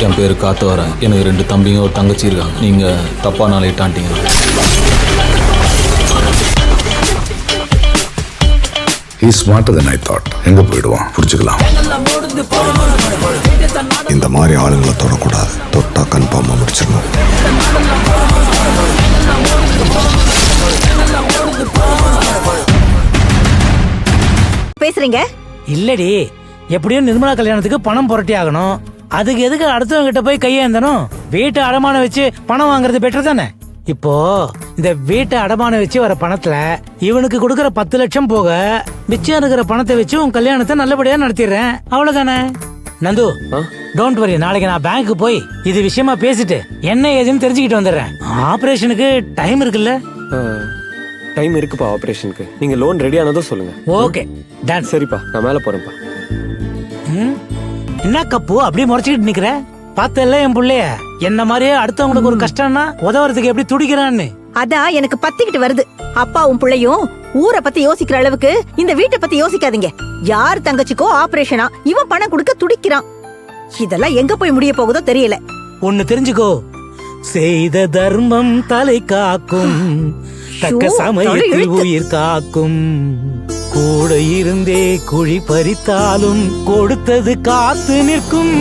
என் பேரு காத்தவரன். எனக்கு 2 தம்பிங்க ஒரு தங்கச்சி இருக்காங்க. நீங்க தப்பா நாளையிட்டான்ட்டீங்க. He is smarter than I thought. எங்க போயிடுவான் புரிஞ்சுக்கலாம். இந்த மாதிரி ஆளுங்களை தொடக்கூடாது. தொட்டா கன்ஃபார்மா முடிச்சிடணும். பேசுறீங்க? இல்லடி, எப்படியும் நிர்மலா கல்யாணத்துக்கு பணம் புரட்டி ஆகணும். அதுக்கு எதுக்கு அடுத்தவங்க கிட்ட போய் கையேந்தணும்? வீட்டை அடமானம் வச்சு பணம் வாங்குறது பெட்டர் தானே? இப்போ இந்த வீட்டை அடமானம் வச்சு வர பணத்துல இவனுக்கு கொடுக்கற 10 லட்சம் போக மிச்சம் இருக்கிற பணத்தை வச்சு உன் கல்யாணத்தை நல்லபடியா நடத்திடுறேன். அவ்வளவுதானே நந்து? டோன்ட் வரி, நாளைக்கு நான் பேங்க்கு போய் இது விஷயமா பேசிட்டு என்ன ஏதுன்னு தெரிஞ்சுக்கிட்டு வந்துடுறேன். ஆபரேஷனுக்கு டைம் இருக்குல்ல? டைம் இருக்குப்பா ஆபரேஷனுக்கு. நீங்க லோன் ரெடி ஆனதும் சொல்லுங்க. Okay done. சரிப்பா, நான் மேல போறேன்ப்பா. என்ன கப்பு அப்படியே முறைச்சிக்கிட்டு நிக்கிற? பார்த்தல என் புள்ளைய, என்ன மாதிரியே அடுத்தவங்களுக்கு ஒரு கஷ்டம்னா உதவுறதுக்கு எப்படி துடிக்கிறான்னு. அதான் எனக்கு பத்திக்கிட்டு வருது. அப்பாவும் பிள்ளையும் ஊரை பத்தி யோசிக்கிற அளவுக்கு இந்த வீட்டை பத்தி யோசிக்காதீங்க. யார் தங்கச்சிக்கோ ஆபரேஷனா, இவன் பணம் கொடுக்க துடிக்கிறான். இதெல்லாம் எங்க போய் முடிய போகுதோ தெரியல. ஒன்னு தெரிஞ்சுக்கோ, செய்த தர்மம் தலை காக்கும், தக்க சமயத்தில் உயிர் காக்கும். கூட இருந்தே குழி பறித்தாலும் கொடுத்தது காத்து நிற்கும்.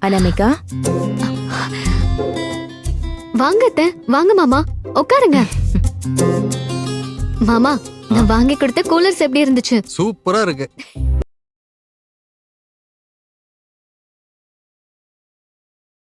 அனாமிகா, வாங்க அத்தை, வாங்க மாமா, உட்காருங்க. மாமா, நான் வாங்கி கொடுத்த கூலர்ஸ் எப்படி இருந்துச்சு? சூப்பரா இருக்கு.